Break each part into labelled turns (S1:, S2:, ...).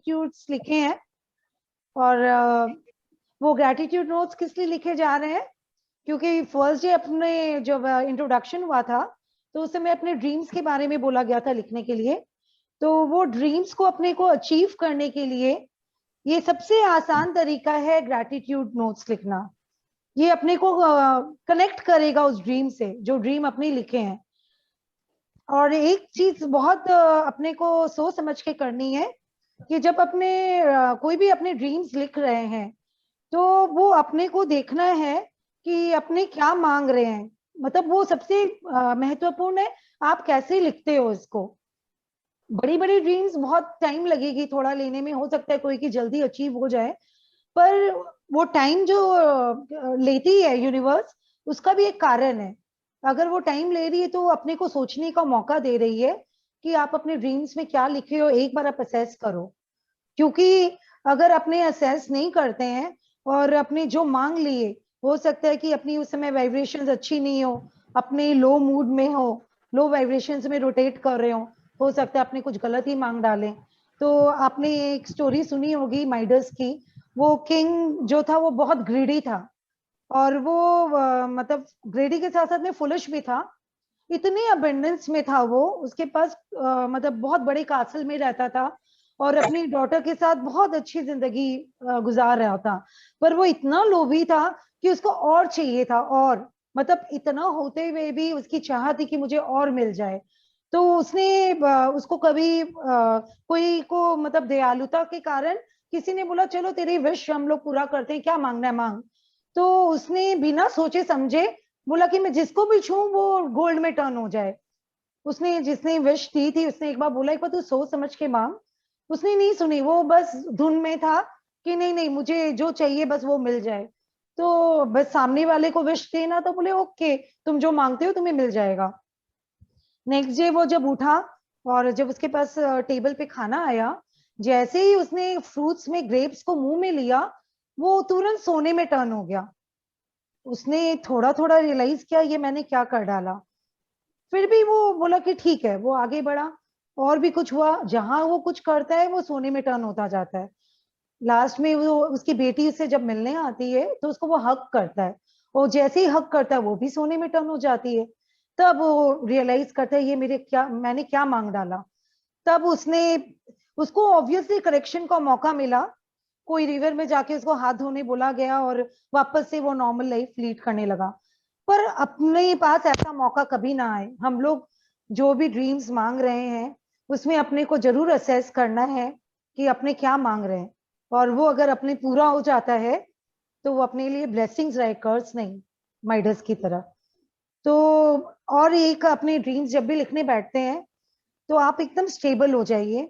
S1: ग्रेटिट्यूड्स लिखे हैं। और वो ग्रेटिट्यूड नोट्स किस लिए लिखे जा रहे हैं, क्योंकि फर्स्ट डे अपने जब इंट्रोडक्शन हुआ था तो उस समय अपने ड्रीम्स के बारे में बोला गया था लिखने के लिए। तो वो ड्रीम्स को अपने को अचीव करने के लिए ये सबसे आसान तरीका है ग्रेटिट्यूड नोट्स लिखना। ये अपने को कनेक्ट करेगा उस ड्रीम से जो ड्रीम अपने लिखे हैं। और एक चीज बहुत अपने को सोच समझ के करनी है कि जब अपने कोई भी अपने ड्रीम्स लिख रहे हैं तो वो अपने को देखना है कि अपने क्या मांग रहे हैं। मतलब वो सबसे महत्वपूर्ण है, आप कैसे लिखते हो इसको। बड़ी बड़ी ड्रीम्स बहुत टाइम लगेगी थोड़ा लेने में, हो सकता है कोई की जल्दी अचीव हो जाए, पर वो टाइम जो लेती है यूनिवर्स, उसका भी एक कारण है। अगर वो टाइम ले रही है तो अपने को सोचने का मौका दे रही है कि आप अपने ड्रीम्स में क्या लिखे हो, एक बार आप असेस करो। क्योंकि अगर अपने असेस नहीं करते हैं और अपने जो मांग लिए, हो सकता है कि अपनी उस समय वाइब्रेशंस अच्छी नहीं हो, अपने लो मूड में हो, लो वाइब्रेशंस में रोटेट कर रहे हो सकता है अपने कुछ गलत ही मांग डालें। तो आपने एक स्टोरी सुनी होगी माइडस की। वो किंग जो था वो बहुत ग्रीडी था, और वो मतलब ग्रेडी के साथ साथ में फुलिश भी था। इतने अबेंडेंस में था वो, उसके पास मतलब बहुत बड़े कासल में रहता था और अपनी डॉटर के साथ बहुत अच्छी जिंदगी गुजार रहा था। पर वो इतना लोभी था कि उसको और चाहिए था, और मतलब इतना होते हुए भी उसकी चाह थी कि मुझे और मिल जाए। तो उसने उसको कभी कोई को मतलब दयालुता के कारण किसी ने बोला चलो तेरी विश हम लोग पूरा करते हैं, क्या मांगना है मांग। तो उसने बिना सोचे समझे बोला कि मैं जिसको भी छूं वो गोल्ड में टर्न हो जाए। उसने जिसने विश दी थी उसने एक बार बोला एक बार तू सोच समझ के मांग। उसने नहीं सुनी, वो बस धुन में था कि नहीं नहीं मुझे जो चाहिए बस वो मिल जाए। तो बस सामने वाले को विश देना, तो बोले ओके तुम जो मांगते हो तुम्हें मिल जाएगा। नेक्स्ट डे वो जब उठा और जब उसके पास टेबल पे खाना आया, जैसे ही उसने फ्रूट्स में ग्रेप्स को मुंह में लिया, वो तुरंत सोने में टर्न हो गया। उसने थोड़ा थोड़ा रियलाइज किया ये मैंने क्या कर डाला। फिर भी वो बोला कि ठीक है, वो आगे बढ़ा। और भी कुछ हुआ, जहां वो कुछ करता है वो सोने में टर्न होता जाता है। लास्ट में वो उसकी बेटी उससे जब मिलने आती है तो उसको वो हक करता है, और जैसे ही हक करता है वो भी सोने में टर्न हो जाती है। तब वो रियलाइज करता है ये मेरे क्या मैंने क्या मांग डाला। तब उसने उसको ऑब्वियसली करेक्शन का मौका मिला। कोई रिवर में जाके उसको हाथ धोने बोला गया और वापस से वो नॉर्मल लाइफ लीड करने लगा। पर अपने पास ऐसा मौका कभी ना आए। हम लोग जो भी ड्रीम्स मांग रहे हैं उसमें अपने को जरूर असेस करना है कि अपने क्या मांग रहे हैं, और वो अगर अपने पूरा हो जाता है तो वो अपने लिए ब्लेसिंग्स रहे, कर्स नहीं, माइडस की तरह। तो और एक अपने ड्रीम्स जब भी लिखने बैठते हैं तो आप एकदम स्टेबल हो जाइए,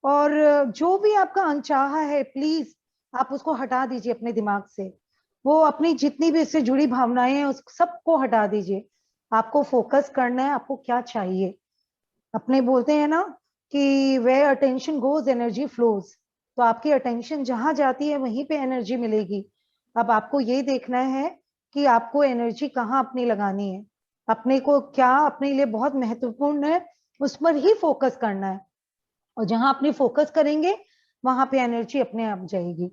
S1: और जो भी आपका अनचाहा है प्लीज आप उसको हटा दीजिए अपने दिमाग से। वो अपनी जितनी भी इससे जुड़ी भावनाएं हैं उस सबको हटा दीजिए। आपको फोकस करना है आपको क्या चाहिए। अपने बोलते हैं ना कि where attention goes energy flows. तो आपकी अटेंशन जहां जाती है वहीं पे एनर्जी मिलेगी। अब आपको ये देखना है कि आपको एनर्जी कहाँ अपनी लगानी है, अपने को क्या अपने लिए बहुत महत्वपूर्ण है उस पर ही फोकस करना है। और जहां अपने फोकस करेंगे वहां पे एनर्जी अपने आप जाएगी।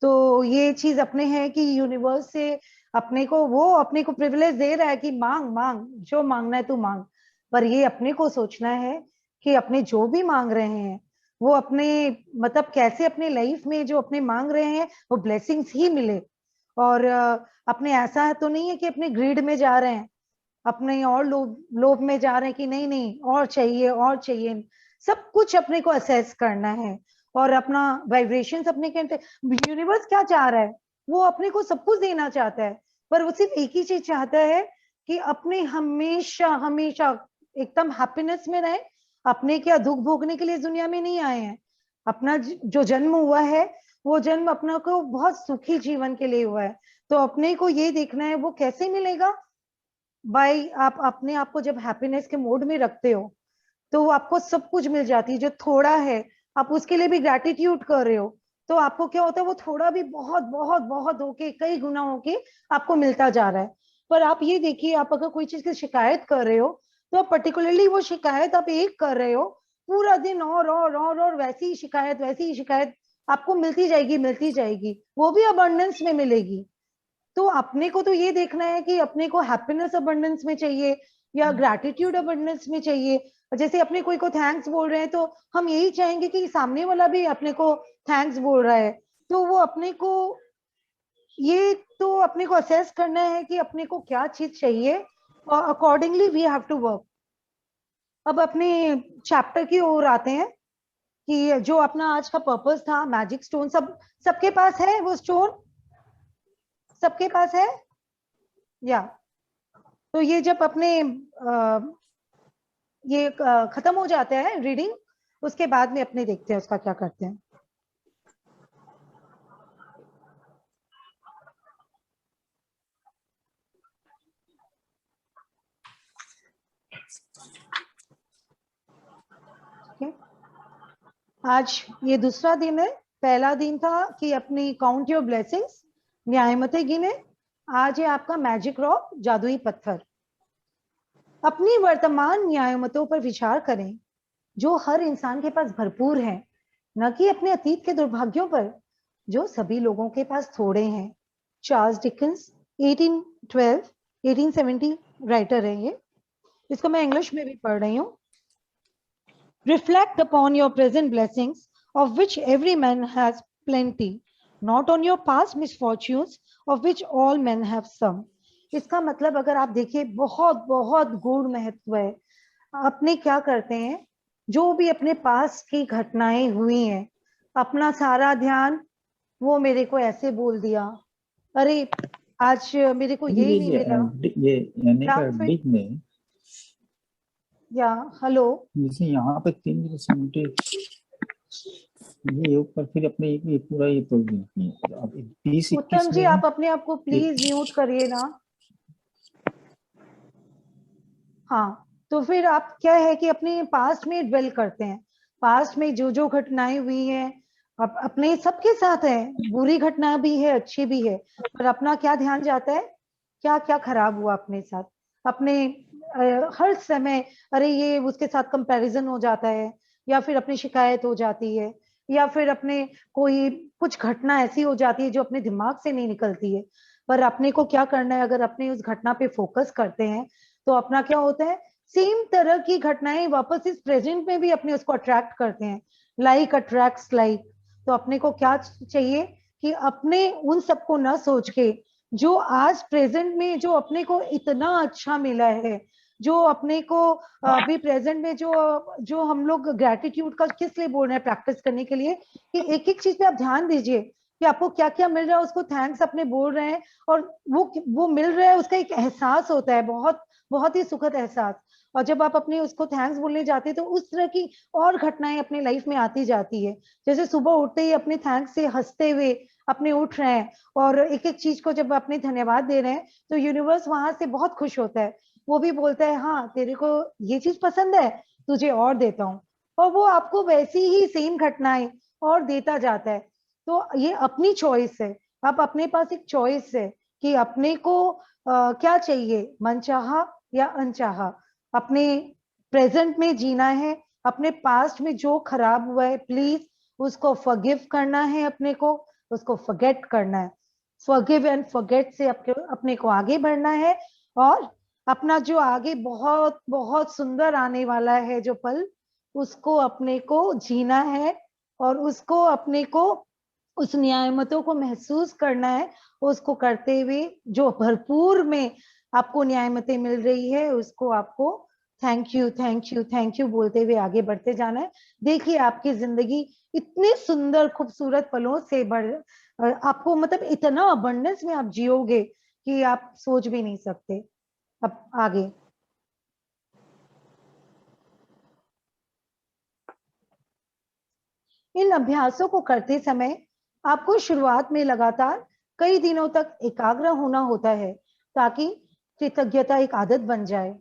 S1: तो ये चीज अपने है कि यूनिवर्स से अपने को वो अपने को प्रिविलेज दे रहा है कि मांग मांग जो मांगना है तू मांग। पर ये अपने को सोचना है कि अपने जो भी मांग रहे हैं वो अपने मतलब कैसे अपने लाइफ में जो अपने मांग रहे हैं वो ब्लेसिंग्स ही मिले। और अपने ऐसा तो नहीं है कि अपने ग्रीड में जा रहे हैं, अपने और लोभ लोभ में जा रहे हैं कि नहीं नहीं और चाहिए और चाहिए। सब कुछ अपने को असेस करना है और अपना वाइब्रेशंस अपने के। यूनिवर्स क्या चाह रहा है, वो अपने को सब कुछ देना चाहता है, पर वो सिर्फ एक ही चीज चाहता है कि अपने हमेशा हमेशा एकदम हैप्पीनेस में रहे। अपने क्या दुख भोगने के लिए इस दुनिया में नहीं आए हैं। अपना जो जन्म हुआ है वो जन्म अपना को बहुत सुखी जीवन के लिए हुआ है। तो अपने को ये देखना है वो कैसे मिलेगा। भाई आप अपने आप को जब हैप्पीनेस के मोड में रखते हो तो आपको सब कुछ मिल जाती है। जो थोड़ा है आप उसके लिए भी ग्रैटिट्यूड कर रहे हो, तो आपको क्या होता है वो थोड़ा भी बहुत बहुत बहुत होके कई गुना होके आपको मिलता जा रहा है। पर आप ये देखिए, आप अगर कोई चीज की शिकायत कर रहे हो तो आप पर्टिकुलरली वो शिकायत आप एक कर रहे हो पूरा दिन और वैसी ही शिकायत आपको मिलती जाएगी, वो भी अबंडेंस में मिलेगी। तो अपने को तो ये देखना है कि अपने को हैप्पीनेस अबंडेंस में चाहिए या ग्रैटिट्यूड अबंडेंस में चाहिए। जैसे अपने कोई को थैंक्स बोल रहे हैं तो हम यही चाहेंगे कि सामने वाला भी अपने को थैंक्स बोल रहा है। तो वो अपने को असेस करना है कि अपने को क्या चीज चाहिए और accordingly we have to work. अब अपने चैप्टर की ओर आते हैं कि जो अपना आज का पर्पस था, मैजिक स्टोन सबके पास है, वो स्टोन सबके पास है या? तो ये जब अपने ये खत्म हो जाता है रीडिंग, उसके बाद में अपने देखते हैं उसका क्या करते हैं। आज ये दूसरा दिन है। पहला दिन था कि अपनी काउंट योर ब्लेसिंग्स, न्यायमतें गिने। आज है आपका मैजिक रॉक, जादुई पत्थर। अपनी वर्तमान न्यायमतों पर विचार करें जो हर इंसान के पास भरपूर है, न कि अपने अतीत के दुर्भाग्यों पर जो सभी लोगों के पास थोड़े हैं। चार्ल्स डिकेंस 1870 राइटर है ये, इसको मैं इंग्लिश में भी पढ़ रही हूँ। Reflect upon your present blessings, of which every man has plenty, not on your past misfortunes, of which all men have some. इसका मतलब अगर आप देखिए बहुत बहुत गूढ़ महत्व है। अपने क्या करते हैं, जो भी अपने पास की घटनाएं हुई हैं, अपना सारा ध्यान वो मेरे को ऐसे बोल दिया, अरे आज मेरे को यही नहीं मिला,
S2: ये यानी का डिग में
S1: या हेलो
S2: जैसे यहाँ पे 3 ये ऊपर फिर अपने ये पूरा ये प्रॉब्लम।
S1: उत्तम जी आप अपने आप को प्लीज म्यूट करिए ना। हाँ, तो फिर आप क्या है कि अपने पास्ट में ड्वेल करते हैं, पास्ट में जो जो घटनाएं हुई हैं अपने सबके साथ है, बुरी घटना भी है अच्छी भी है, पर अपना क्या ध्यान जाता है, क्या क्या खराब हुआ अपने साथ। अपने हर समय अरे ये उसके साथ कंपैरिजन हो जाता है, या फिर अपनी शिकायत हो जाती है, या फिर अपने कोई कुछ घटना ऐसी हो जाती है जो अपने दिमाग से नहीं निकलती है। पर अपने को क्या करना है, अगर अपने उस घटना पे फोकस करते हैं तो अपना क्या होता है, सेम तरह की घटनाएं वापस इस प्रेजेंट में भी अपने उसको अट्रैक्ट करते हैं, लाइक अट्रैक्ट्स लाइक। तो अपने को क्या चाहिए कि अपने उन सबको ना सोच के, जो आज प्रेजेंट में जो अपने को इतना अच्छा मिला है, जो अपने को अभी प्रेजेंट में जो जो हम लोग ग्रेटिट्यूड का किस लिए बोल रहे हैं, प्रैक्टिस करने के लिए कि एक एक चीज पे आप ध्यान दीजिए कि आपको क्या क्या मिल रहा है, उसको थैंक्स अपने बोल रहे हैं, और वो मिल रहा है, उसका एक एहसास होता है, बहुत बहुत ही सुखद एहसास। और जब आप अपने उसको थैंक्स बोलने जाते हैं तो उस तरह की और घटनाएं अपनी लाइफ में आती जाती है। जैसे सुबह उठते ही अपने थैंक्स से हंसते हुए अपने उठ रहे हैं, और एक एक चीज को जब अपने धन्यवाद दे रहे हैं तो यूनिवर्स वहां से बहुत खुश होता है, वो भी बोलता है हाँ तेरे को ये चीज पसंद है, तुझे और देता हूँ, और वो आपको वैसी ही सेम घटनाएं और देता जाता है। तो ये अपनी चॉइस है, आप अपने पास एक चॉइस है कि अपने को क्या चाहिए, मनचाहा या अनचाहा। अपने प्रेजेंट में जीना है, अपने पास्ट में जो खराब हुआ है प्लीज उसको फॉरगिव करना है, अपने को उसको फॉरगेट करना है। फॉरगिव एंड फॉरगेट से अपने को आगे बढ़ना है, और अपना जो आगे बहुत बहुत सुंदर आने वाला है जो पल, उसको अपने को जीना है, और उसको अपने को उस न्यायमतों को महसूस करना है, उसको करते हुए जो भरपूर में आपको न्यायमतें मिल रही है उसको आपको thank you thank you thank you बोलते हुए आगे बढ़ते जाना है। देखिए आपकी जिंदगी इतने सुंदर खूबसूरत पलों से आपको मतलब इतना अबंडेंस में आप जियोगे कि आप सोच भी नहीं सकते। अब आगे इन अभ्यासों को करते समय आपको शुरुआत में लगातार कई दिनों तक एकाग्र होना होता है, ताकि कृतज्ञता एक आदत बन जाए।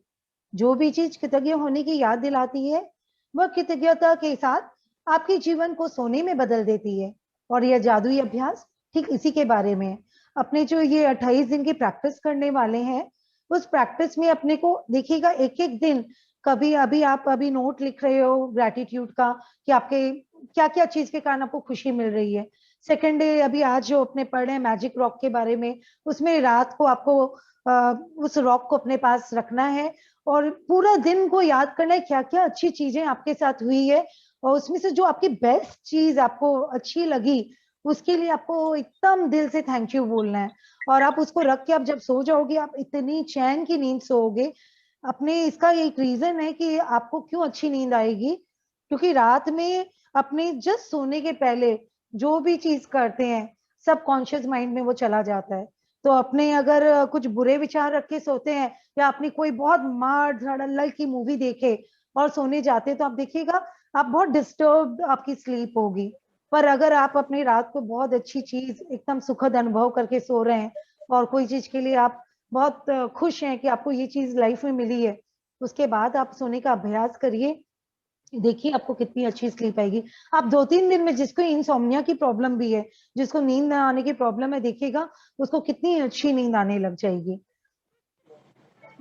S1: जो भी चीज कृतज्ञ होने की याद दिलाती है, वह कृतज्ञता के साथ आपके जीवन को सोने में बदल देती है। और यह जादुई अभ्यास ठीक इसी के बारे में। अपने जो ये 28 दिन की प्रैक्टिस करने वाले हैं, उस प्रैक्टिस में अपने को देखिएगा एक एक दिन कभी अभी आप अभी नोट लिख रहे हो ग्रैटिट्यूड का कि आपके क्या क्या चीज के कारण आपको खुशी मिल रही है। सेकेंड डे अभी आज जो अपने पढ़ रहे हैं मैजिक रॉक के बारे में, उसमें रात को आपको उस रॉक को अपने पास रखना है और पूरा दिन को याद करना है क्या क्या अच्छी चीजें आपके साथ हुई है, और उसमें से जो आपकी बेस्ट चीज आपको अच्छी लगी उसके लिए आपको एकदम दिल से थैंक यू बोलना है। और आप उसको रख के आप जब सो जाओगे आप इतनी चैन की नींद सोओगे अपने। इसका एक रीजन है कि आपको क्यों अच्छी नींद आएगी, क्योंकि रात में अपने जस्ट सोने के पहले जो भी चीज करते हैं सब कॉन्शियस माइंड में वो चला जाता है। तो अपने अगर कुछ बुरे विचार रख के सोते हैं या अपनी कोई बहुत मार धड़ल्ला की मूवी देखे और सोने जाते हैं तो आप देखिएगा आप बहुत डिस्टर्ब आपकी स्लीप होगी। पर अगर आप अपनी रात को बहुत अच्छी चीज एकदम सुखद अनुभव करके सो रहे हैं और कोई चीज के लिए आप बहुत खुश हैं कि आपको ये चीज लाइफ में मिली है, उसके बाद आप सोने का अभ्यास करिए, देखिए आपको कितनी अच्छी स्लीप आएगी। आप 2-3 दिन में, जिसको इंसोम्निया की प्रॉब्लम भी है, जिसको नींद ना आने की प्रॉब्लम है, देखिएगा उसको कितनी अच्छी नींद आने लग जाएगी।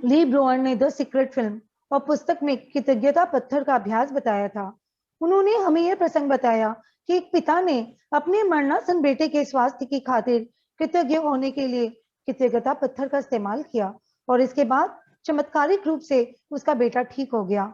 S1: ली ब्रोअन ने द सीक्रेट फिल्म और पुस्तक में कृतज्ञता पत्थर का अभ्यास बताया था। उन्होंने हमें यह प्रसंग बताया कि एक पिता ने अपने मरणासन बेटे के स्वास्थ्य की खातिर कृतज्ञ होने के लिए कृतज्ञता पत्थर का इस्तेमाल किया और इसके बाद चमत्कारिक रूप से उसका बेटा ठीक हो गया।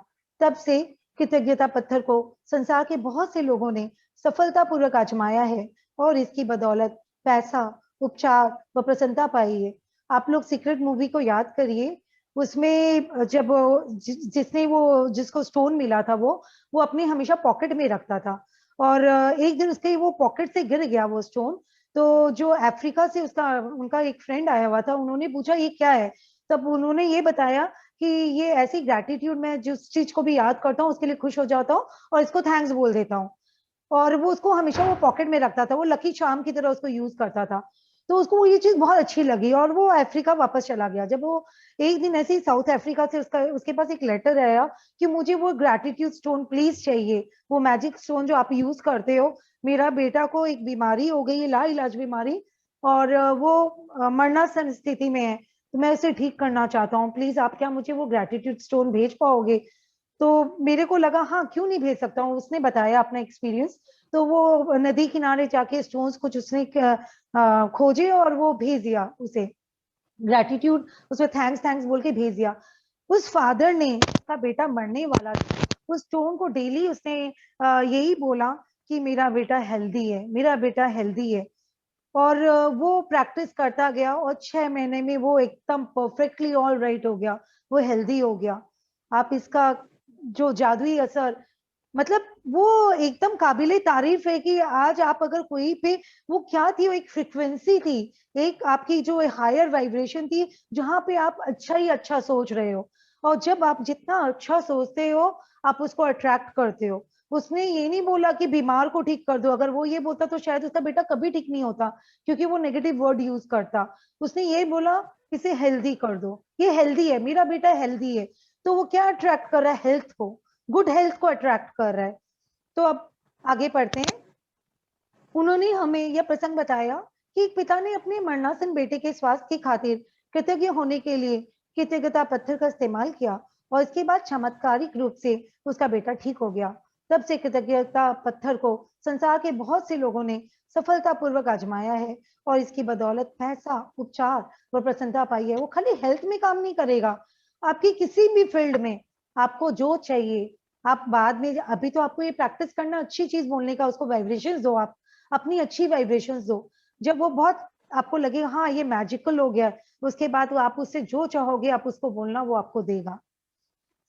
S1: तब से कृतज्ञता पत्थर को संसार के बहुत से लोगों ने सफलतापूर्वक आजमाया है और इसकी बदौलत पैसा, उपचार व प्रसन्नता पाई है। आप लोग सीक्रेट मूवी को याद करिए, उसमें जब जिसने वो जिसको स्टोन मिला था वो अपने हमेशा पॉकेट में रखता था और एक दिन उसके वो पॉकेट से गिर गया वो स्टोन। तो जो अफ्रीका से उसका उनका एक फ्रेंड आया हुआ था, उन्होंने पूछा ये क्या है, तब उन्होंने ये बताया कि ये ऐसी ग्रैटिट्यूड, मैं जिस चीज को भी याद करता हूँ उसके लिए खुश हो जाता हूँ और इसको थैंक्स बोल देता हूँ। और वो उसको हमेशा वो पॉकेट में रखता था, वो लकी चार्म की तरह उसको यूज करता था। तो उसको वो ये चीज बहुत अच्छी लगी और वो अफ्रीका वापस चला गया। जब वो एक दिन ऐसे ही साउथ अफ्रीका से उसके पास एक लेटर आया कि मुझे वो ग्रैटिट्यूड स्टोन प्लीज चाहिए, वो मैजिक स्टोन जो आप यूज करते हो, मेरा बेटा को एक बीमारी हो गई है, लाइलाज बीमारी, और वो मरणासन स्थिति में है, तो मैं उसे ठीक करना चाहता हूँ, प्लीज आप क्या मुझे वो ग्रैटिट्यूड स्टोन भेज पाओगे। तो मेरे को लगा हाँ क्यों नहीं भेज सकता हूँ, उसने बताया अपना एक्सपीरियंस। तो वो नदी किनारे जाके स्टोन्स कुछ उसने खोजे और वो भेज दिया उसे, ग्रैटिट्यूड उसमें थैंक्स थैंक्स बोल के भेज दिया। उस फादर ने, उसका बेटा मरने वाला था, उस स्टोन को डेली उसने यही बोला कि मेरा बेटा हेल्दी है, मेरा बेटा हेल्दी है। और वो प्रैक्टिस करता गया और 6 महीने में वो एकदम परफेक्टली ऑल राइट हो गया, वो हेल्दी हो गया। आप इसका जो जादुई असर, मतलब वो एकदम काबिले तारीफ है कि आज आप अगर कोई पे, वो क्या थी, वो एक फ्रिक्वेंसी थी, एक आपकी जो हायर वाइब्रेशन थी जहां पे आप अच्छा ही अच्छा सोच रहे हो, और जब आप जितना अच्छा सोचते हो आप उसको अट्रैक्ट करते हो। उसने ये नहीं बोला कि बीमार को ठीक कर दो, अगर वो ये बोलता तो शायद उसका बेटा कभी ठीक नहीं होता, क्योंकि वो नेगेटिव वर्ड यूज करता। उसने ये बोला इसे हेल्दी कर दो, ये हेल्दी है, मेरा बेटा हेल्दी है। तो वो क्या अट्रैक्ट कर रहा है, हेल्थ को, गुड हेल्थ को अट्रैक्ट कर रहा है। तो अब आगे पढ़ते हैं। उन्होंने हमें यह प्रसंग बताया कि एक पिता ने अपने मरणासन बेटे के स्वास्थ्य की खातिर कृतज्ञ होने के लिए कृतज्ञता पत्थर का इस्तेमाल किया और इसके बाद चमत्कारिक रूप से उसका बेटा ठीक हो गया। तब से कृतज्ञता पत्थर को संसार के बहुत से लोगों ने सफलतापूर्वक आजमाया है और इसकी बदौलत पैसा, उपचार व प्रसन्नता पाई है। वो खाली हेल्थ में काम नहीं करेगा, आपकी किसी भी फील्ड में आपको जो चाहिए आप बाद में, अभी तो आपको ये प्रैक्टिस करना, अच्छी चीज बोलने का, उसको वाइब्रेशंस दो, आप अपनी अच्छी वाइब्रेशंस दो। जब वो बहुत आपको लगे हाँ ये मैजिकल हो गया, उसके बाद वो आप उससे जो चाहोगे आप उसको बोलना, वो आपको देगा।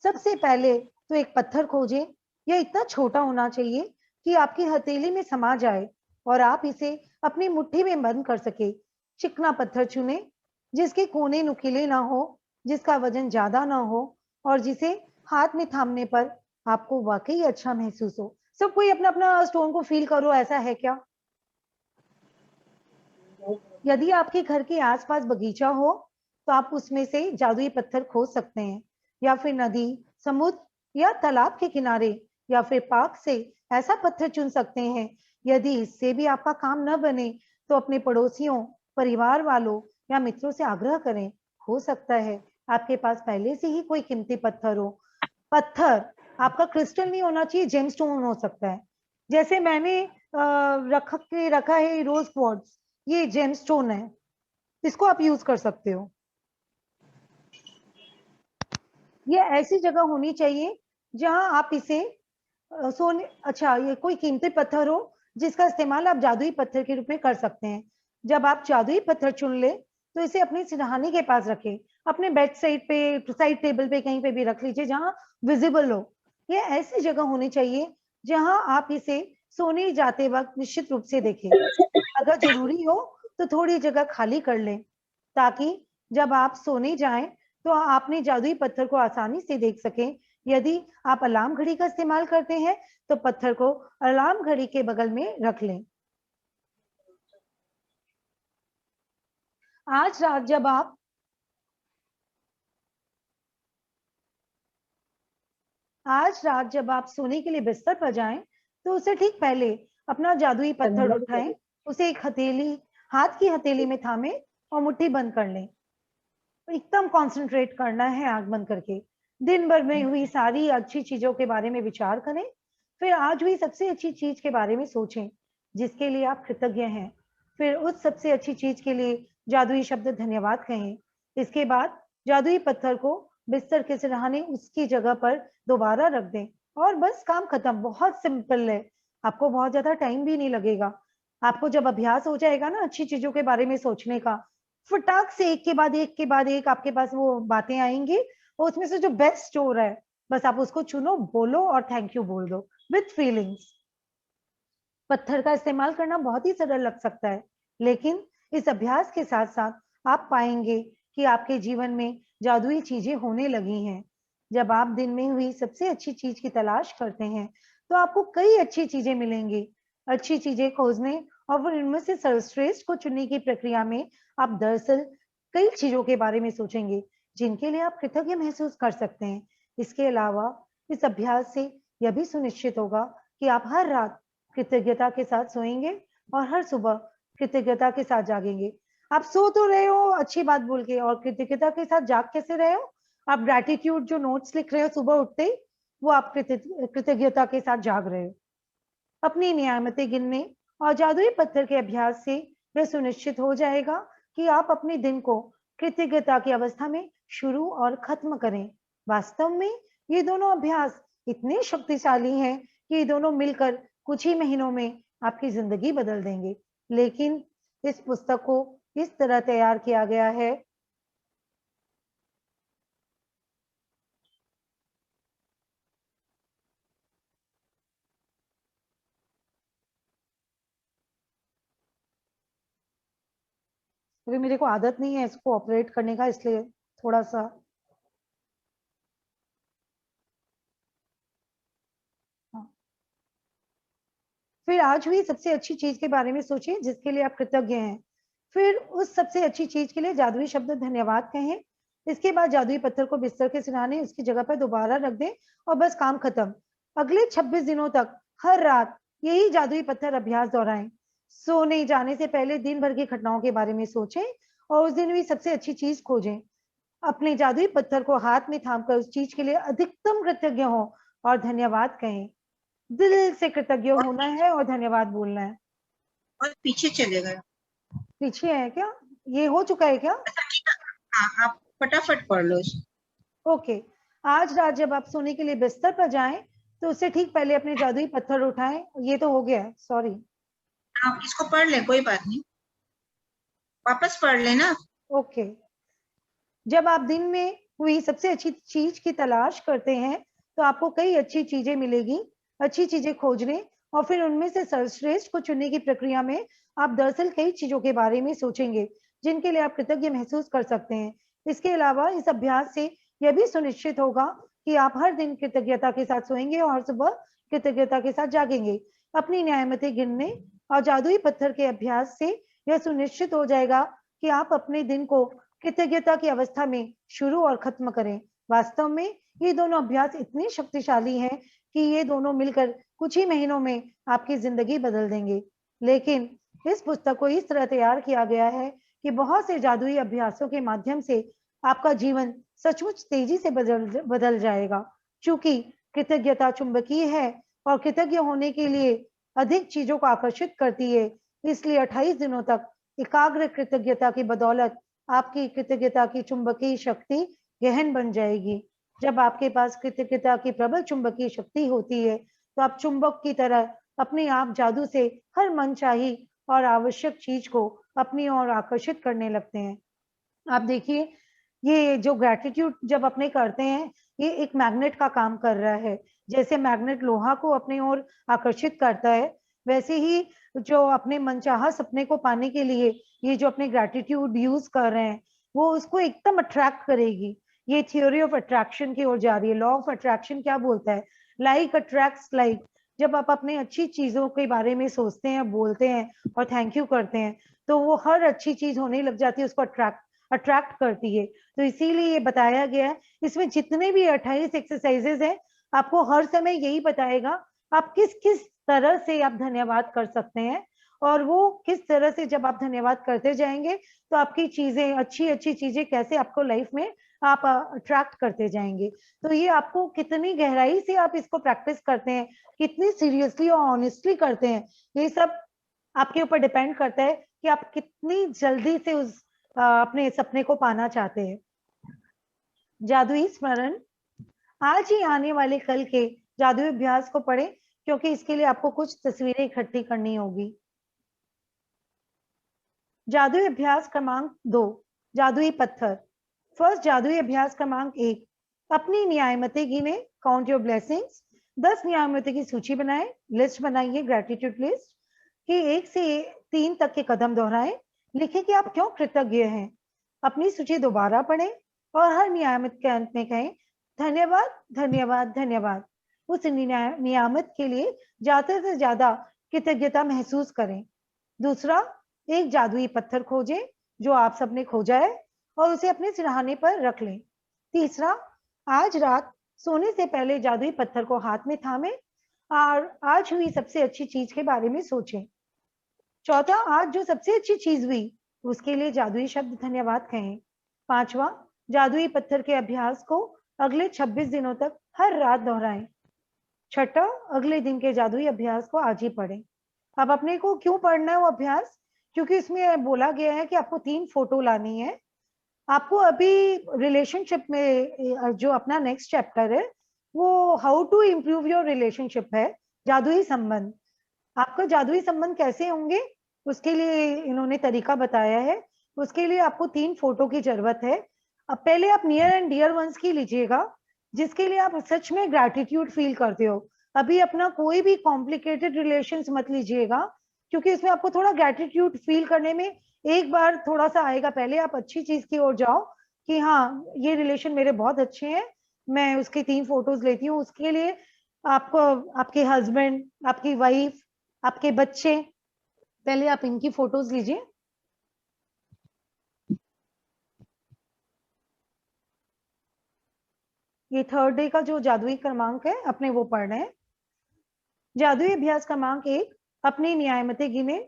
S1: सबसे पहले तो एक पत्थर खोजें, यह इतना छोटा होना चाहिए कि आपकी हथेली में समा जाए और आप इसे अपनी मुट्ठी में बंद कर सके। चिकना पत्थर चुने जिसके कोने नुकीले ना हो, जिसका वजन ज्यादा ना हो और जिसे हाथ में थामने पर आपको वाकई अच्छा महसूस हो। सब कोई अपना अपना स्टोन को फील करो, ऐसा है क्या? यदि आपके घर के आसपास बगीचा हो तो आप उसमें से जादुई पत्थर खोज सकते हैं, या फिर नदी, समुद्र या तालाब के किनारे या फिर पार्क से ऐसा पत्थर चुन सकते हैं। यदि इससे भी आपका काम न बने तो अपने पड़ोसियों, परिवार वालों या मित्रों से आग्रह करें, हो सकता है आपके पास पहले से ही कोई कीमती पत्थर हो। पत्थर आपका क्रिस्टल नहीं होना चाहिए, जेमस्टोन हो सकता है। जैसे मैंने रखा है रोज क्वार्ट्ज, ये जेमस्टोन है, इसको आप यूज कर सकते हो। ये ऐसी जगह होनी चाहिए जहां आप इसे सोने, अच्छा ये कोई कीमती पत्थर हो जिसका इस्तेमाल आप जादुई पत्थर के रूप में कर सकते हैं। जब आप जादुई पत्थर चुन ले तो इसे अपनी सिरहाने के पास रखें, अपने बेड साइड पे, साइड टेबल पे, कहीं पे भी रख लीजिए जहां विजिबल हो। ये ऐसी जगह होनी चाहिए जहां आप इसे सोने जाते वक्त निश्चित रूप से देखें। अगर जरूरी हो तो थोड़ी जगह खाली कर लें ताकि जब आप सोने जाएं तो आपने जादुई पत्थर को आसानी से देख सकें। यदि आप अलार्म घड़ी का इस्तेमाल करते हैं तो पत्थर को अलार्म घड़ी के बगल में रख लें। आज रात जब आप सोने के लिए बिस्तर पर जाएं तो उससे ठीक पहले अपना जादुई पत्थर उठाएं, उसे एक हथेली, हाथ की हथेली में थामें और मुट्ठी बंद कर लें। एकदम कंसंट्रेट करना है आंख बंद करके। दिन भर में हुई सारी अच्छी चीजों के बारे में विचार करें, फिर आज हुई सबसे अच्छी चीज के बारे में सोचें जिसके लिए आप कृतज्ञ हैं। फिर उस सबसे अच्छी चीज के लिए जादुई शब्द धन्यवाद कहें। इसके बाद जादुई पत्थर को बिस्तर के सिरहाने उसकी जगह पर दोबारा रख दें और बस काम खत्म। बहुत सिंपल है, आपको बहुत ज्यादा टाइम भी नहीं लगेगा। आपको जब अभ्यास हो जाएगा ना अच्छी चीजों के बारे में सोचने का, फटाक से एक के बाद एक आपके पास वो बातें आएंगी और उसमें से जो बेस्ट हो रहा है बस आप उसको चुनो, बोलो और थैंक यू बोल दो विथ फीलिंग्स। पत्थर का इस्तेमाल करना बहुत ही सरल लग सकता है, लेकिन इस अभ्यास के साथ साथ आप पाएंगे कि आपके जीवन में जादुई चीजें होने लगी हैं। जब आप दिन में हुई सबसे अच्छी चीज की तलाश करते हैं तो आपको कई अच्छी चीजें मिलेंगी। अच्छी चीजें खोजने और फिर इनमें से सर्वश्रेष्ठ को चुनने की प्रक्रिया में आप दरअसल कई चीजों के बारे में सोचेंगे जिनके लिए आप कृतज्ञ महसूस कर सकते हैं। इसके अलावा इस अभ्यास से यह भी सुनिश्चित होगा कि आप हर रात कृतज्ञता के साथ सोएंगे और हर सुबह कृतज्ञता के साथ जागेंगे। आप सो तो रहे हो अच्छी बात बोल के, और कृतज्ञता के साथ जाग कैसे रहे हो? आप ग्रैटिट्यूड जो नोट्स लिख रहे हो सुबह उठते ही, वो आप कृतज्ञता के साथ जाग रहे हो। अपनी नियामतें गिनने और जादुई पत्थर के अभ्यास से यह सुनिश्चित हो जाएगा कि आप अपने दिन को कृतज्ञता की अवस्था में शुरू और खत्म करें। वास्तव में ये दोनों अभ्यास इतने शक्तिशाली हैं कि ये दोनों मिलकर कुछ ही महीनों में आपकी जिंदगी बदल देंगे। लेकिन इस पुस्तक को इस तरह तैयार किया गया है क्योंकि मेरे को आदत नहीं है इसको ऑपरेट करने का, इसलिए थोड़ा सा हाँ। फिर आज हुई सबसे अच्छी चीज के बारे में सोचिए जिसके लिए आप कृतज्ञ हैं। फिर उस सबसे अच्छी चीज के लिए जादुई शब्द धन्यवाद कहें। इसके बाद जादुई पत्थर को बिस्तर के सिरहाने उसकी जगह पर दोबारा रख दें और बस काम खत्म। अगले 26 दिनों तक हर रात यही जादुई पत्थर अभ्यास दोहराएं। सोने जाने से पहले दिन भर की घटनाओं के बारे में सोचें और उस दिन हुई सबसे अच्छी चीज खोजें। अपने जादुई पत्थर को हाथ में थामकर उस चीज के लिए अधिकतम कृतज्ञ हो और धन्यवाद कहें। दिल से कृतज्ञ
S3: और
S1: होना है और धन्यवाद बोलना है।
S3: पीछे चले गए।
S1: पीछे है क्या? ये हो चुका है क्या?
S3: हाँ, आप फटाफट पढ़ लो इसको।
S1: ओके। आज रात जब आप सोने के लिए बिस्तर पर जाएं तो उससे ठीक पहले अपने जादुई पत्थर उठाएं। ये तो हो गया है, सॉरी।
S3: आप इसको पढ़ लें, कोई बात नहीं, वापस पढ़ लेना।
S1: ओके। जब आप दिन में हुई सबसे अच्छी चीज की तलाश करते हैं तो आपको कई अच्छी चीजें मिलेगी। अच्छी चीजें खोजने और फिर उनमें से सर्वश्रेष्ठ को चुनने की प्रक्रिया में आप दरअसल कई चीजों के बारे में सोचेंगे जिनके लिए आप कृतज्ञ महसूस कर सकते हैं। इसके अलावा इस अभ्यास से यह भी सुनिश्चित होगा कि आप हर दिन कृतज्ञता के साथ सोएंगे और सुबह कृतज्ञता के साथ जागेंगे। अपनी न्यायमतें गिनने और जादुई पत्थर के अभ्यास से यह सुनिश्चित हो जाएगा कि आप अपने दिन को कृतज्ञता की अवस्था में शुरू और खत्म करें। वास्तव में ये दोनों अभ्यास इतने शक्तिशाली हैं कि ये दोनों मिलकर कुछ ही महीनों में आपकी जिंदगी बदल देंगे। लेकिन इस पुस्तक को इस तरह तैयार किया गया है कि बहुत से जादुई अभ्यासों के माध्यम से आपका जीवन सचमुच तेजी से बदल जाएगा। चूंकि कृतज्ञता चुंबकीय है और कृतज्ञ होने के लिए अधिक चीजों को आकर्षित करती है, इसलिए 28 दिनों तक एकाग्र कृतज्ञता की बदौलत आपकी कृतज्ञता की चुंबकीय शक्ति गहन बन जाएगी। जब आपके पास कृतज्ञता की प्रबल चुंबकीय शक्ति होती है तो आप चुंबक की तरह अपने आप जादू से हर मनचाही और आवश्यक चीज को अपनी ओर आकर्षित करने लगते हैं। आप देखिए, ये जो ग्रैटिट्यूड जब अपने करते हैं, ये एक मैग्नेट का काम कर रहा है। जैसे मैग्नेट लोहा को अपनी ओर आकर्षित करता है, वैसे ही जो अपने मनचाहा सपने को पाने के लिए ये जो अपने ग्रैटिट्यूड यूज कर रहे हैं, वो उसको एकदम अट्रैक्ट करेगी। ये थ्योरी ऑफ अट्रैक्शन की ओर जा रही है। लॉ ऑफ अट्रैक्शन क्या बोलता है? Like attracts like. जब आप अपने अच्छी चीजों के बारे में सोचते हैं, बोलते हैं और थैंक यू करते हैं, तो वो हर अच्छी चीज होने लग जाती है, उसको अट्रैक्ट करती है। तो इसीलिए ये बताया गया है। इसमें जितने भी 28 एक्सरसाइजेज हैं, आपको हर समय यही बताएगा आप किस किस तरह से आप धन्यवाद कर सकते हैं, और वो किस तरह से जब आप धन्यवाद करते जाएंगे तो आपकी चीजें, अच्छी अच्छी चीजें कैसे आपको लाइफ में आप अट्रैक्ट करते जाएंगे। तो ये आपको कितनी गहराई से आप इसको प्रैक्टिस करते हैं, कितनी सीरियसली और ऑनेस्टली करते हैं, ये सब आपके ऊपर डिपेंड करता है कि आप कितनी जल्दी से उस अपने सपने को पाना चाहते हैं। जादुई स्मरण। आज ही आने वाले कल के जादुई अभ्यास को पढ़ें, क्योंकि इसके लिए आपको कुछ तस्वीरें इकट्ठी करनी होगी। जादुई अभ्यास क्रमांक 2, जादुई पत्थर। फर्स्ट जादुई अभ्यास क्रमांक 1, अपनी न्यायमतें गिने, काउंट योर ब्लेसिंग्स। 10 न्यायमतें की सूची बनाएं, लिस्ट बनाइए, ग्रेटिट्यूड लिस्ट कि 1 से 3 तक के कदम दोहराएं, लिखें कि आप क्यों कृतज्ञ हैं। अपनी सूची दोबारा पढ़ें और हर नियामत के अंत में कहें धन्यवाद धन्यवाद धन्यवाद। उस नियामत के लिए ज्यादा से ज्यादा कृतज्ञता महसूस करें। दूसरा, एक जादुई पत्थर खोजें जो आप सबने खोजा है और उसे अपने सिरहाने पर रख लें। तीसरा, आज रात सोने से पहले जादुई पत्थर को हाथ में थामें और आज हुई सबसे अच्छी चीज के बारे में सोचें। चौथा, आज जो सबसे अच्छी चीज हुई उसके लिए जादुई शब्द धन्यवाद कहें। पांचवा, जादुई पत्थर के अभ्यास को अगले 26 दिनों तक हर रात दोहराएं। छठा, अगले दिन के जादुई अभ्यास को आज ही पढ़ें। अब अपने को क्यों पढ़ना है वो अभ्यास? क्योंकि इसमें बोला गया है कि आपको 3 फोटो लानी है। आपको अभी रिलेशनशिप में जो अपना नेक्स्ट चैप्टर है वो how to improve your relationship है, जादुई संबंध। आपका जादुई संबंध कैसे होंगे उसके लिए इन्होंने तरीका बताया है। उसके लिए आपको 3 फोटो की जरूरत है। अब पहले आप नियर एंड डियर वंस की लीजिएगा, जिसके लिए आप सच में ग्रैटिट्यूड फील करते हो। अभी अपना कोई भी कॉम्प्लिकेटेड रिलेशंस मत लीजिएगा, क्योंकि इसमें आपको थोड़ा ग्रैटिट्यूड फील करने में एक बार थोड़ा सा आएगा। पहले आप अच्छी चीज की ओर जाओ कि हाँ, ये रिलेशन मेरे बहुत अच्छे हैं, मैं उसकी 3 फोटोज लेती हूँ। उसके लिए आपको आपके हस्बैंड, आपकी वाइफ, आपके बच्चे, पहले आप इनकी फोटोज लीजिए। ये थर्ड डे का जो जादुई क्रमांक है अपने वो पढ़ रहे हैं। जादुई अभ्यास क्रमांक 1, अपनी न्यायमतें गिने।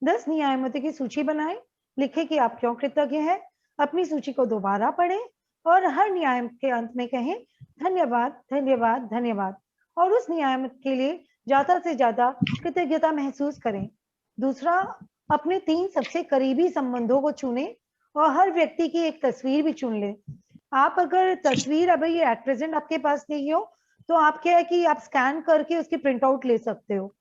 S1: 10 न्यायमतें की सूची बनाएं, लिखे कि आप क्यों कृतज्ञ हैं। अपनी सूची को दोबारा पढ़ें और हर न्यायमत के अंत में कहें धन्यवाद धन्यवाद धन्यवाद, और उस न्यायमत के लिए ज्यादा से ज्यादा कृतज्ञता महसूस करें। दूसरा, अपने 3 सबसे करीबी संबंधों को चुनें और हर व्यक्ति की एक तस्वीर भी चुन लें। आप अगर तस्वीर अभी ये एट प्रेजेंट आपके पास नहीं हो तो आप क्या है कि आप स्कैन करके उसकी प्रिंट आउट ले सकते हो।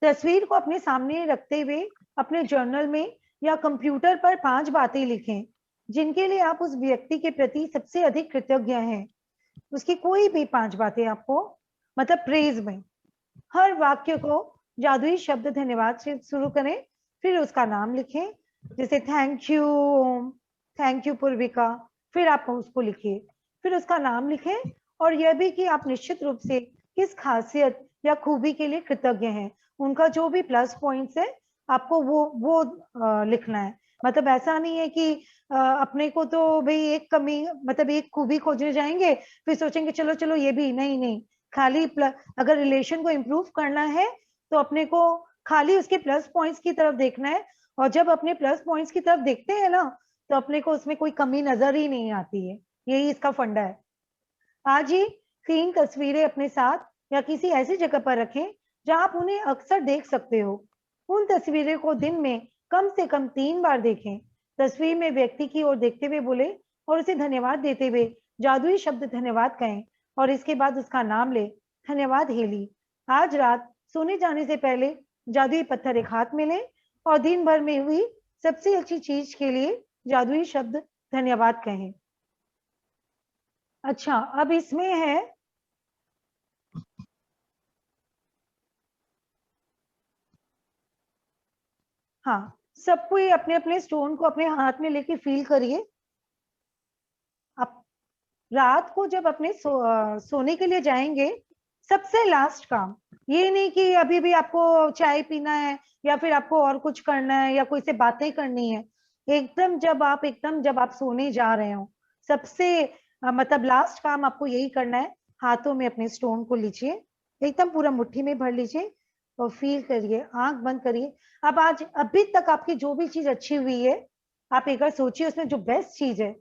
S1: तस्वीर को अपने सामने रखते हुए अपने जर्नल में या कंप्यूटर पर 5 बातें लिखें जिनके लिए आप उस व्यक्ति के प्रति सबसे अधिक कृतज्ञ हैं। उसकी कोई भी 5 बातें आपको, मतलब प्रेज में। हर वाक्य को जादुई शब्द धन्यवाद से शुरू करें, फिर उसका नाम लिखें, जैसे thank you Om, thank you Purvika, फिर आप उसको लिखिए, फिर उसका नाम लिखें और यह भी कि आप निश्चित रूप से किस खासियत या खूबी के लिए कृतज्ञ हैं। उनका जो भी प्लस पॉइंट्स है आपको वो लिखना है। मतलब ऐसा नहीं है कि अपने को तो भाई एक कमी, मतलब एक खूबी खोजने जाएंगे फिर सोचेंगे चलो चलो ये भी नहीं। खाली अगर रिलेशन को इम्प्रूव करना है तो अपने को खाली उसके प्लस पॉइंट्स की तरफ देखना है, और जब अपने प्लस पॉइंट्स की तरफ देखते हैं ना तो अपने को उसमें कोई कमी नजर ही नहीं आती है। यही इसका फंडा है। आज ही 3 तस्वीरें अपने साथ या किसी ऐसी जगह पर रखें जहां आप उन्हें अक्सर देख सकते हो। उन तस्वीरों को दिन में कम से कम 3 बार देखें। तस्वीर में व्यक्ति की ओर देखते हुए बोले और उसे धन्यवाद देते हुए जादुई शब्द धन्यवाद कहें और इसके बाद उसका नाम ले। धन्यवाद हेली। आज रात सोने जाने से पहले जादुई पत्थर एक हाथ में लें और दिन भर में हुई सबसे अच्छी चीज के लिए जादुई शब्द धन्यवाद कहें। अच्छा, अब इसमें है हाँ, सबको ये अपने अपने स्टोन को अपने हाथ में लेके फील करिए। आप रात को जब अपने सोने के लिए जाएंगे, सबसे लास्ट काम ये नहीं कि अभी भी आपको चाय पीना है या फिर आपको और कुछ करना है या कोई से बातें करनी है। एकदम जब आप सोने जा रहे हो, सबसे मतलब लास्ट काम आपको यही करना है। हाथों में अपने स्टोन को लीजिए, एकदम पूरा मुट्ठी में भर लीजिए और फील करिए, आंख बंद करिए। अब आज अभी तक आपकी जो भी चीज अच्छी हुई है, आप एक बार सोचिए उसमें जो बेस्ट चीज है,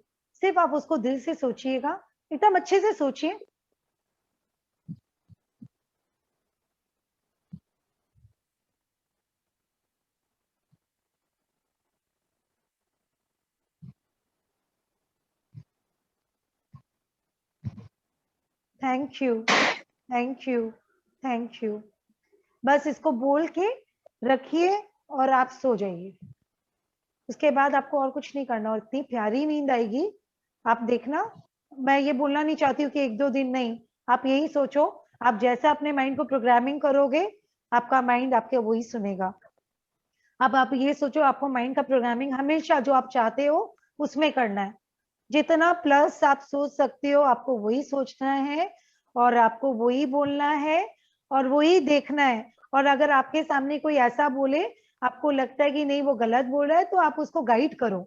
S1: सिर्फ आप उसको दिल से सोचिएगा, एकदम अच्छे से सोचिए। Thank you, thank you, thank you. बस इसको बोल के रखिए और आप सो जाइए। उसके बाद आपको और कुछ नहीं करना और इतनी प्यारी नींद आएगी। आप देखना, मैं ये बोलना नहीं चाहती हूँ कि 1-2 दिन नहीं, आप यही सोचो, आप जैसा अपने माइंड को प्रोग्रामिंग करोगे, आपका माइंड आपके वही सुनेगा। अब आप ये सोचो, आपको माइंड का प्रोग्रामिंग हमेशा जो आप चाहते हो उसमें करना है। जितना प्लस आप सोच सकते हो, आपको वही सोचना है और आपको वही बोलना है और वही देखना है। और अगर आपके सामने कोई ऐसा बोले, आपको लगता है कि नहीं वो गलत बोल रहा है, तो आप उसको गाइड करो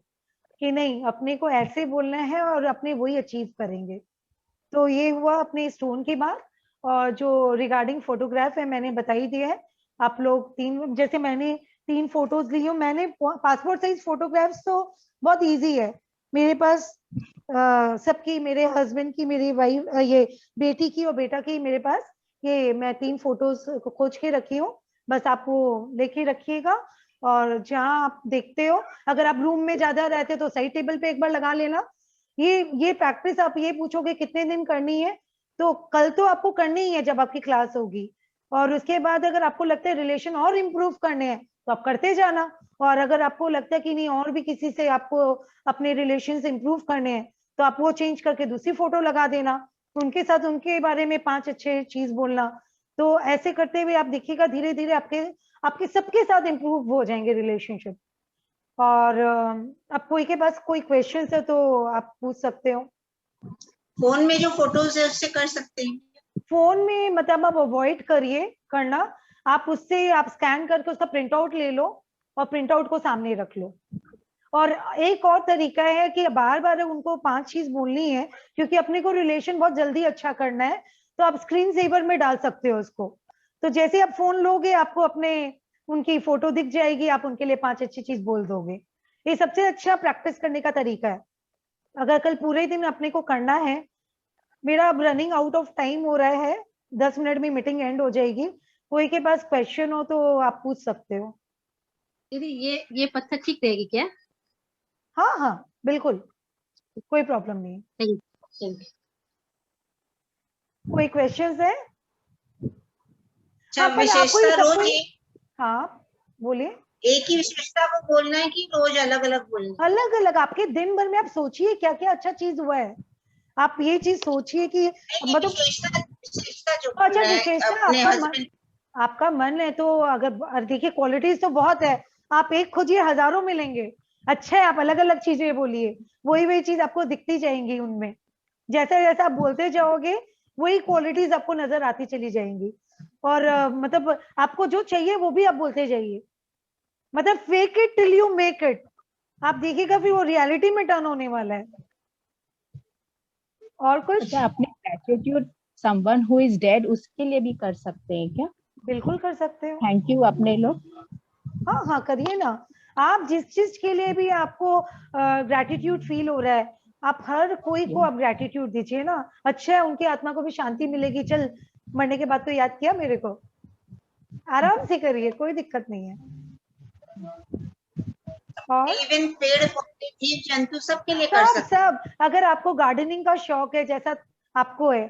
S1: कि नहीं, अपने को ऐसे बोलना है और अपने वही अचीव करेंगे। तो ये हुआ अपने स्टोन की बात। और जो रिगार्डिंग फोटोग्राफ है मैंने बता ही दिया है। आप लोग 3, जैसे मैंने 3 फोटोज ली हूँ, मैंने पासपोर्ट साइज फोटोग्राफ्स तो बहुत इजी है मेरे पास। सबकी, मेरे हस्बैंड की, मेरी वाइफ, ये बेटी की और बेटा की मेरे पास, ये मैं 3 फोटोज खोज के रखी हूँ। बस आप वो लेके रखिएगा और जहाँ आप देखते हो, अगर आप रूम में ज्यादा रहते हो तो साइड टेबल पे एक बार लगा लेना। ये प्रैक्टिस आप ये पूछोगे कितने दिन करनी है, तो कल तो आपको करनी ही है जब आपकी क्लास होगी। और उसके बाद अगर आपको लगता है रिलेशन और इम्प्रूव करने हैं तो आप करते जाना। और अगर आपको लगता है कि नहीं और भी किसी से आपको अपने रिलेशन इम्प्रूव करने हैं, तो आप वो चेंज करके दूसरी फोटो लगा देना, उनके साथ उनके बारे में 5 अच्छे चीज बोलना। तो ऐसे करते हुए आप देखिएगा धीरे धीरे आपके आपके सबके साथ इम्प्रूव हो जाएंगे रिलेशनशिप। और अब कोई के पास कोई क्वेश्चन है तो आप पूछ सकते हो।
S3: फोन में जो फोटोज है उससे कर सकते हैं?
S1: फोन में मतलब आप अवॉइड करिए करना। आप उससे आप स्कैन करके उसका प्रिंट आउट ले लो और प्रिंट आउट को सामने रख लो। और एक और तरीका है कि बार बार उनको 5 चीज बोलनी है, क्योंकि अपने को रिलेशन बहुत जल्दी अच्छा करना है, तो आप स्क्रीन सेवर में डाल सकते हो उसको। तो जैसे आप फोन लोगे, आपको अपने उनकी फोटो दिख जाएगी, आप उनके लिए 5 अच्छी चीज बोल दोगे। ये सबसे अच्छा प्रैक्टिस करने का तरीका है। अगर कल पूरे दिन अपने को करना है, मेरा अब रनिंग आउट ऑफ टाइम हो रहा है, 10 मिनट में मीटिंग एंड हो जाएगी। कोई के पास क्वेश्चन हो तो आप पूछ सकते हो।
S4: दीदी ये पत्थर ठीक रहेगी क्या?
S1: हाँ हाँ बिल्कुल, कोई प्रॉब्लम नहीं है।
S4: Thank you.
S1: कोई क्वेश्चंस है?
S3: अच्छा,
S1: हाँ, पर आपको ये
S3: विशेषता रोज
S1: सबको,
S3: एक
S1: हाँ बोलिए।
S3: एक ही विशेषता को बोलना है कि रोज अलग अलग बोलना है?
S1: अलग अलग आपके दिन भर में आप सोचिए क्या क्या अच्छा चीज हुआ है। आप ये चीज सोचिए कि
S3: नहीं,
S1: मतलब
S3: विशेषता जो
S1: अच्छा
S3: बोल रहा है
S1: विशेषता
S3: अपने हस्बैंड।
S1: आपका मन है तो अगर देखिए क्वालिटीज तो बहुत है, आप एक खोजिए हजारों मिलेंगे। अच्छा है, आप अलग अलग चीजें बोलिए, वही वही चीज आपको दिखती जाएंगी उनमें। जैसा जैसा आप बोलते जाओगे वही क्वालिटीज आपको नजर आती चली जाएंगी। और मतलब आपको जो चाहिए वो भी आप बोलते जाइए। मतलब fake it till you make it. आप देखिएगा फिर वो रियलिटी में टर्न होने वाला है। और कुछ?
S5: अच्छा, अपने gratitude someone who is dead उसके लिए भी कर सकते हैं क्या?
S1: बिल्कुल कर सकते हो।
S5: थैंक यू अपने लोग।
S1: हाँ हाँ करिए ना। आप जिस चीज के लिए भी आपको ग्रेटिट्यूड फील हो रहा है, आप हर कोई को आप ग्रेटिट्यूड दीजिए ना, अच्छा है, उनकी आत्मा को भी शांति मिलेगी, चल मरने के बाद तो याद किया मेरे को। आराम से करिए, कोई दिक्कत नहीं है। और
S3: इवन पेड़ पौधे जीव जंतु सबके लिए कर
S1: सब
S3: सकते हैं।
S1: सब अगर आपको गार्डनिंग का शौक है जैसा आपको है,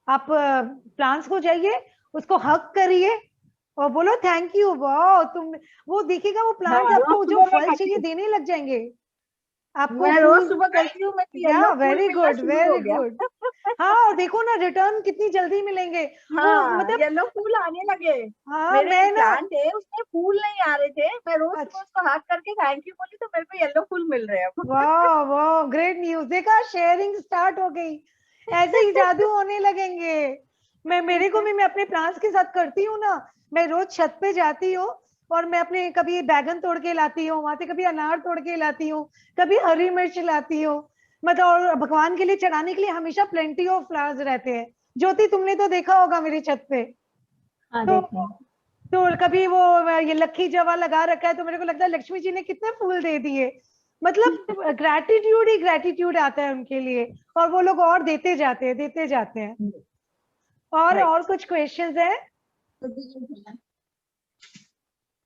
S1: आप प्लांट्स को जाइए, उसको हक करिए और बोलो थैंक यू, वाह तुम, वो देखिएगा वो प्लांट्स
S5: हाँ,
S1: आपको
S5: रोज
S1: जो
S5: सुबह मैं
S1: फल
S5: करती
S1: चाहिए
S5: हूँ।
S1: देने लग जाएंगे आपको।
S5: मैं रोज सुबह करती हूँ, मैं तो
S1: या
S5: येलो फूल
S1: वेरी
S5: मिलना
S1: गुड,
S5: शुरू हो
S1: वेरी
S5: गया।
S1: गुड। हाँ, और देखो ना रिटर्न कितनी जल्दी मिलेंगे। वो
S5: हाँ,
S1: मतलब
S5: येलो फूल आने लगे।
S1: हाँ
S5: मेरे
S1: मैं ना,
S5: प्लांट है, उसमें फूल नहीं आ रहे थे, मैं रोज सुबह उसको हाथ करके थैंक यू बोली तो मेरे को येलो फूल मिल रहे हैं अब।
S1: वाह वाह, ग्रेट न्यूज। देखा, शेयरिंग स्टार्ट हो गई, ऐसे ही जादू होने लगेंगे। मैं अपने प्लांट्स के साथ करती हूँ ना, मैं रोज छत पे जाती हूँ और मैं अपने कभी बैगन तोड़ के लाती हूँ वहां से, कभी अनार तोड़ के लाती हूँ, कभी हरी मिर्च लाती हूँ, मतलब और भगवान के लिए चढ़ाने के लिए हमेशा प्लेंटी ऑफ फ्लावर्स रहते हैं। ज्योति तुमने तो देखा होगा मेरी छत पे,
S5: हाँ,
S1: तो
S5: देखें।
S1: तो कभी वो ये लक्की जवा लगा रखा है, तो मेरे को लगता है लक्ष्मी जी ने कितने फूल दे दिए। मतलब ग्रैटिट्यूड ही ग्रैटिट्यूड आता है उनके लिए, और वो लोग और देते जाते हैं, देते जाते हैं। और
S5: Right.
S1: और कुछ क्वेश्चंस है?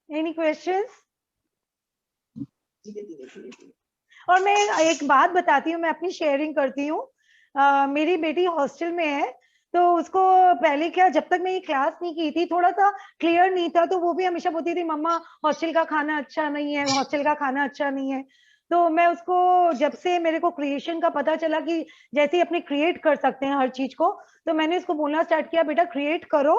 S1: Any questions? और मैं एक बात बताती हूँ, मैं अपनी शेयरिंग करती हूँ। मेरी बेटी हॉस्टल में है, तो उसको पहले क्या, जब तक मैं ये क्लास नहीं की थी, थोड़ा सा क्लियर नहीं था, तो वो भी हमेशा बोलती थी मम्मा हॉस्टल का खाना अच्छा नहीं है, हॉस्टल का खाना अच्छा नहीं है। तो मैं उसको, जब से मेरे को क्रिएशन का पता चला कि जैसे अपने क्रिएट कर सकते हैं हर चीज को, तो मैंने उसको बोलना स्टार्ट किया, बेटा क्रिएट करो,